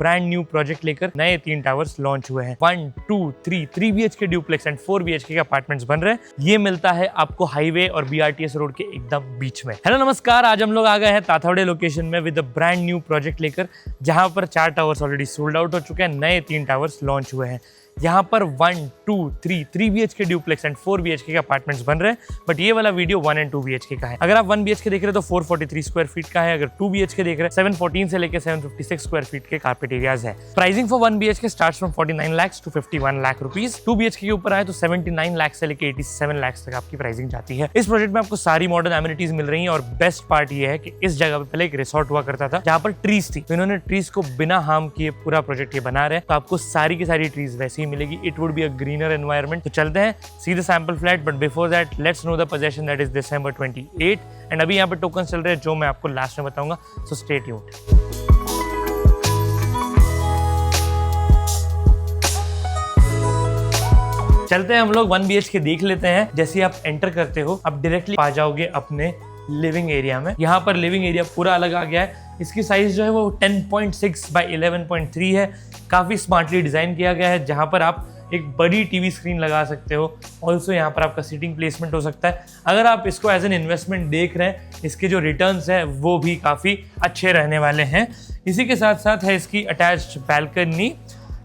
Brand new project लेकर नए 3 towers launch हुए हैं। 1, 2, 3 BHK ड्यूप्लेक्स एंड 4 BHK के अपार्टमेंट्स बन रहे हैं। ये मिलता है आपको हाईवे और BRTS रोड के एकदम बीच में। हेलो नमस्कार, आज हम लोग आ गए हैं ताथावड़े लोकेशन में विद ब्रांड न्यू प्रोजेक्ट लेकर, जहां पर 4 टावर्स ऑलरेडी सोल्ड आउट हो चुके हैं, नए 3 टावर्स लॉन्च हुए हैं। यहाँ पर 1, 2, 3 BHK ड्यूप्लेक्स एंड 4 BHK के अपार्टमेंट्स बन रहे हैं, बट ये वाला वीडियो 1 एंड 2 BHK का है। अगर आप 1 BHK देख रहे हैं तो 443 स्क्वायर फीट का है, अगर 2 BHK देख रहे हैं 714 से लेकर 756 स्क्वायर फीट के कारपेट एरियाज है। Pricing for 1 BHK starts from 49 lakh to 51 lakh rupees. 2 BHK के ऊपर आए तो 79 लाख से लेकर 87 लाख तक आपकी प्राइसिंग जाती है। इस प्रोजेक्ट में आपको सारी मॉडर्न एमिनिटीज मिल रही है और बेस्ट पार्ट ये है कि इस जगह पे पहले एक रिसोर्ट हुआ करता था जहाँ पर ट्रीज थी, तो इन्होंने ट्रीज को बिना हार्म किए पूरा प्रोजेक्ट ये बना रहे हैं, तो आपको सारी की सारी ट्रीज वैसे ही मिलेगी। It would be a greener environment। तो चलते हैं see the sample flat, but before that let's know the possession that is December 28 and अभी यहाँ पे टोकन चल रहे हैं जो मैं आपको लास्ट में बताऊंगा, सो स्टे ट्यून्ड। चलते हैं हम लोग 1 BHK देख लेते हैं। जैसे आप एंटर करते हो आप डायरेक्टली आ जाओगे अपने लिविंग एरिया में। यहाँ पर लिविंग एरिया पूरा अलग आ गया है। इसकी साइज जो है वो 10.6 बाय 11.3 है। काफी स्मार्टली डिजाइन किया गया है, जहां पर आप एक बड़ी टीवी स्क्रीन लगा सकते हो। ऑल्सो यहाँ पर आपका सीटिंग प्लेसमेंट हो सकता है। अगर आप इसको एज एन इन्वेस्टमेंट देख रहे हैं, इसके जो रिटर्न्स हैं वो भी काफ़ी अच्छे रहने वाले हैं। इसी के साथ साथ है इसकी अटैच्ड बैल्कनी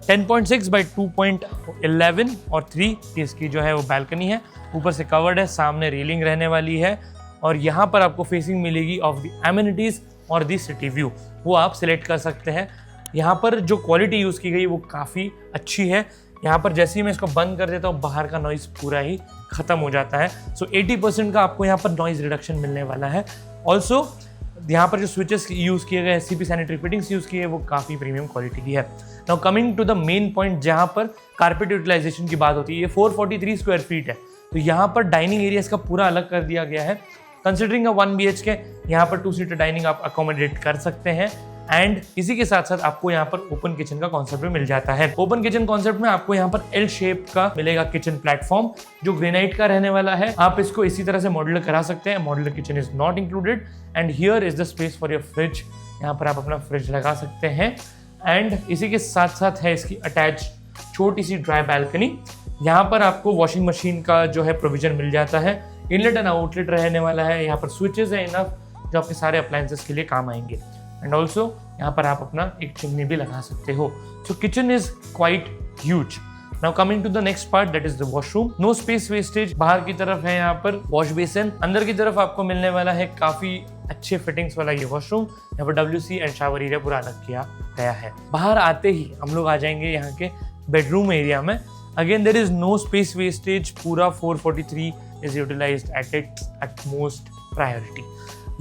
10.6 बाई 2.11 और 3 इसकी जो है वो बैल्कनी है। ऊपर से कवर्ड है, सामने रेलिंग रहने वाली है और यहाँ पर आपको फेसिंग मिलेगी ऑफ द एमिनिटीज और द सिटी व्यू, वो आप सिलेक्ट कर सकते हैं। यहाँ पर जो क्वालिटी यूज़ की गई वो काफ़ी अच्छी है। यहाँ पर जैसे ही मैं इसको बंद कर देता हूँ बाहर का नॉइज़ पूरा ही ख़त्म हो जाता है। सो 80% का आपको यहाँ पर नॉइज़ रिडक्शन मिलने वाला है। ऑल्सो यहाँ पर जो स्विचेस यूज़ किए गए, SCP सैनिटरी फिटिंग्स यूज़ किए, वो काफ़ी प्रीमियम क्वालिटी की है। Now coming to the main point, जहाँ पर कारपेट यूटिलाइजेशन की बात होती है, ये 443 स्क्वायर फीट है, तो यहाँ पर डाइनिंग एरिया इसका पूरा अलग कर दिया गया है। कंसिडरिंग अ 1 BHK, यहाँ पर 2 सीटर डाइनिंग आप अकोमोडेट कर सकते हैं एंड इसी के साथ साथ आपको यहाँ पर ओपन किचन का कॉन्सेप्ट भी मिल जाता है। ओपन किचन कॉन्सेप्ट में आपको यहाँ पर L शेप का मिलेगा किचन प्लेटफॉर्म, जो ग्रेनाइट का रहने वाला है। आप इसको इसी तरह से मॉड्यूलर करा सकते हैं। Modular kitchen is not included and here is the space for your fridge. यहाँ पर आप अपना फ्रिज लगा सकते हैं एंड इसी के साथ साथ है इसकी अटैच छोटी सी ड्राई बैल्कनी। यहाँ पर आपको वॉशिंग मशीन का जो है प्रोविजन मिल जाता है। इनलेट एंड आउटलेट रहने वाला है। यहाँ पर स्विचेस है इनफ जो आपके सारे अप्लायंसेस के लिए काम आएंगे एंड ऑल्सो यहाँ पर आप अपना एक चिमनी भी लगा सकते हो। So kitchen is quite huge. Now coming to the next part, that is the washroom. No space wastage. बाहर की तरफ है यहाँ पर वॉश बेसिन, अंदर की तरफ आपको मिलने वाला है काफी अच्छे फिटिंग्स वाला ये वॉशरूम। यहाँ पर WC एंड शावर एरिया पूरा अलग किया गया है। बाहर आते ही हम लोग आ जाएंगे यहाँ के बेडरूम एरिया में। Again there is no space wastage. पूरा 443 is utilized at its utmost priority.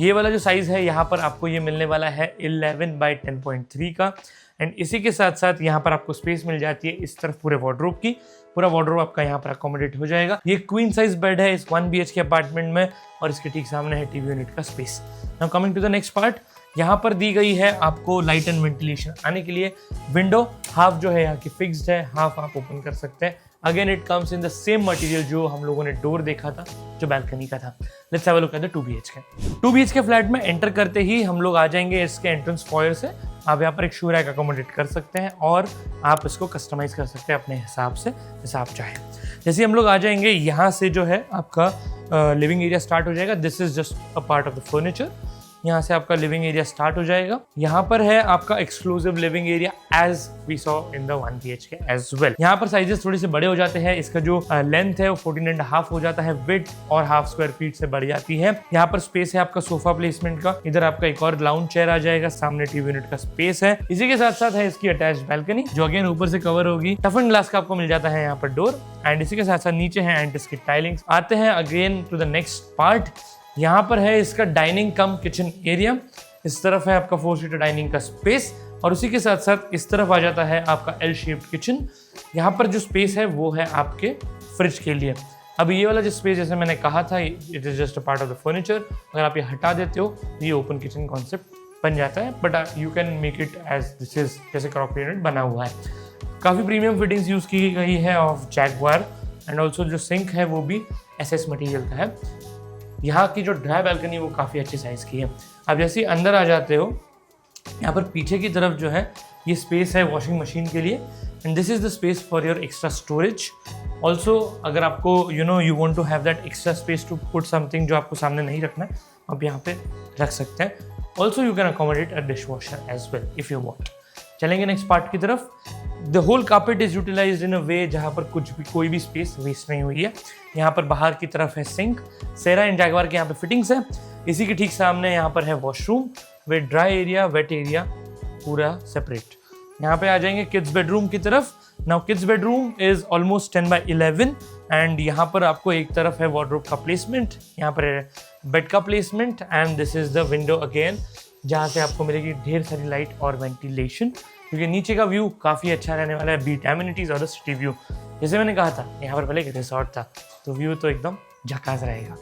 ये वाला जो साइज़ है यहाँ पर आपको ये मिलने वाला है 11 बाई 10.3 का एंड इसी के साथ साथ यहाँ पर आपको स्पेस मिल जाती है इस तरफ पूरे वार्डरोब की। पूरा वार्डरोब आपका यहाँ पर अकोमोडेट हो जाएगा। ये क्वीन साइज बेड है इस 1 BHK अपार्टमेंट में और इसके ठीक सामने है टीवी यूनिट का स्पेस। Now coming to the next part, यहाँ पर दी गई है आपको लाइट एंड वेंटिलेशन आने के लिए विंडो। हाफ जो है यहाँ की फिक्स्ड है, हाफ आप ओपन कर सकते हैं। Again it comes in the same material जो हम लोगों ने डोर देखा था जो बैल्कनी का था। Let's have a look at the 2 BHK। 2 BHK flat में एंटर करते ही हम लोग आ जाएंगे इसके एंट्रेंस फॉयर से। आप यहाँ पर एक शू रैक अकोमोडेट कर सकते हैं और आप इसको कस्टमाइज कर सकते हैं अपने हिसाब से, जैसा आप चाहें। जैसे हम लोग आ जाएंगे यहाँ से जो है आपका लिविंग एरिया स्टार्ट हो जाएगा। This is just a part of the furniture. यहाँ से आपका लिविंग एरिया स्टार्ट हो जाएगा। यहाँ पर है आपका exclusive living area as we saw in the 1 BHK as well. यहाँ पर साइजेस थोड़े से बड़े हो जाते हैं। इसका जो लेंथ है वो 14.5 हो जाता है। विड्थ और हाफ स्क्वायर फीट से बढ़ जाती है। यहाँ पर स्पेस है आपका सोफा प्लेसमेंट का। इधर आपका एक और लाउंज चेयर आ जाएगा। सामने टीवी यूनिट का स्पेस है। इसी के साथ साथ है इसकी अटैच्ड बैल्कनी जो अगेन ऊपर से कवर होगी। टफन ग्लास का आपको मिल जाता है यहाँ पर डोर एंड इसी के साथ साथ नीचे है एंटी स्किड टाइलिंग्स। आते हैं again to the next part. यहाँ पर है इसका डाइनिंग कम किचन एरिया। इस तरफ है आपका 4 सीटर डाइनिंग का स्पेस और उसी के साथ साथ इस तरफ आ जाता है आपका L शेप्ड किचन। यहाँ पर जो स्पेस है वो है आपके फ्रिज के लिए। अब ये वाला जो स्पेस जैसे मैंने कहा था, it is just a part of the furniture. अगर आप ये हटा देते हो तो ये ओपन किचन कॉन्सेप्ट बन जाता है, but you can make it as this is जैसे क्रॉकरी यूनिट बना हुआ है। काफ़ी प्रीमियम फिटिंग्स यूज़ की गई है ऑफ जैगवार एंड ऑल्सो जो सिंक है वो भी SS मटेरियल का है। यहाँ की जो ड्राई बैल्कनी वो काफ़ी अच्छी साइज़ की है। अब जैसे अंदर आ जाते हो, यहाँ पर पीछे की तरफ जो है ये स्पेस है वॉशिंग मशीन के लिए and this is the space for your extra storage. Also अगर आपको you want to have that extra space to put something जो आपको सामने नहीं रखना है, आप यहाँ पे रख सकते हैं। Also you can accommodate a dish washer as well if you want. चलेंगे नेक्स्ट पार्ट की तरफ। The whole carpet is utilized in a way जहाँ पर कोई भी स्पेस वेस्ट नहीं हुई है। यहाँ पर बाहर की तरफ है सिंक, सेरा एंड जैगवार के यहाँ पे फिटिंग्स है। इसी के ठीक सामने यहाँ पर है washroom with dry area, wait area पूरा सेपरेट। यहाँ पे आ जाएंगे किड्स बेडरूम की तरफ। Now kids bedroom is almost 10x11 and यहाँ पर आपको एक तरफ है वार्डरोब का प्लेसमेंट, यहाँ पर है बेड का placement and this is the window again जहाँ से आपको मिलेगी ढेर सारी लाइट और वेंटिलेशन, क्योंकि नीचे का व्यू काफ़ी अच्छा रहने वाला है। बीट एमिनिटीज और सिटी व्यू, जैसे मैंने कहा था यहाँ पर पहले एक रिसोर्ट था तो व्यू तो एकदम झकास रहेगा।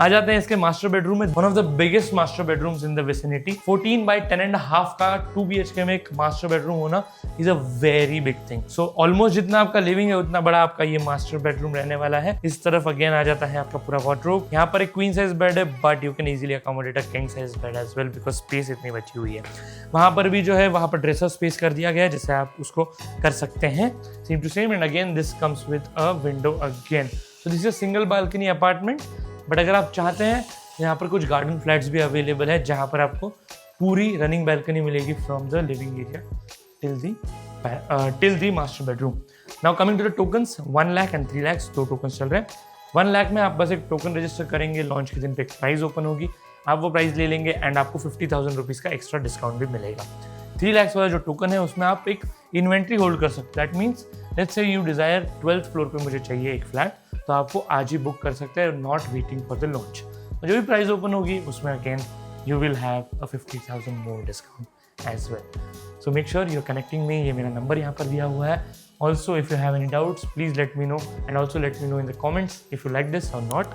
आ जाते हैं इसके मास्टर बेडरूम में। One of the biggest master bedrooms in the vicinity. 14x10.5 का 2 BHK में एक मास्टर बेडरूम होना is a very big thing. So almost जितना आपका लिविंग है उतना बड़ा आपका ये मास्टर बेडरूम रहने वाला है। इस तरफ अगेन आ जाता है आपका पूरा वार्डरोब। यहाँ पर एक क्वीन साइज बेड है but you can easily accommodate a king size bed as well because space इतनी बची हुई है। वहाँ पर भी जो है वहाँ पर ड्रेसर स्पेस कर दिया गया है जिससे आप उसको कर सकते हैं same to same. And again this comes with a window again. So this is single balcony apartment, but अगर आप चाहते हैं यहाँ पर कुछ गार्डन फ्लैट्स भी अवेलेबल है जहाँ पर आपको पूरी रनिंग बालकनी मिलेगी from the living area till the master bedroom. Now coming to the tokens, 1 lakh and 3 lakh 2 tokens चल रहे हैं। 1 लाख में आप बस एक टोकन रजिस्टर करेंगे, लॉन्च के दिन पे एक प्राइस ओपन होगी, आप वो प्राइस ले लेंगे एंड आपको 50,000 रुपीज़ का एक्स्ट्रा डिस्काउंट भी मिलेगा। 3 लाख वाला जो टोकन है उसमें आप एक इन्वेंट्री होल्ड कर सकते हैं। That means let's say you desire 12th floor पे मुझे चाहिए एक फ्लैट, तो आपको आज ही बुक कर सकते हैं, not waiting for the launch. तो जो भी प्राइस ओपन होगी उसमें again you will have a 50,000 more discount as well. So make sure you are connecting me, ये मेरा नंबर यहाँ पर दिया हुआ है। Also if you have any doubts please let me know and also let me know in the comments if you like this और not.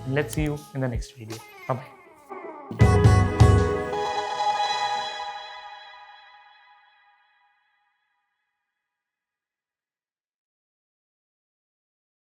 Let's see you in the next video. Bye bye.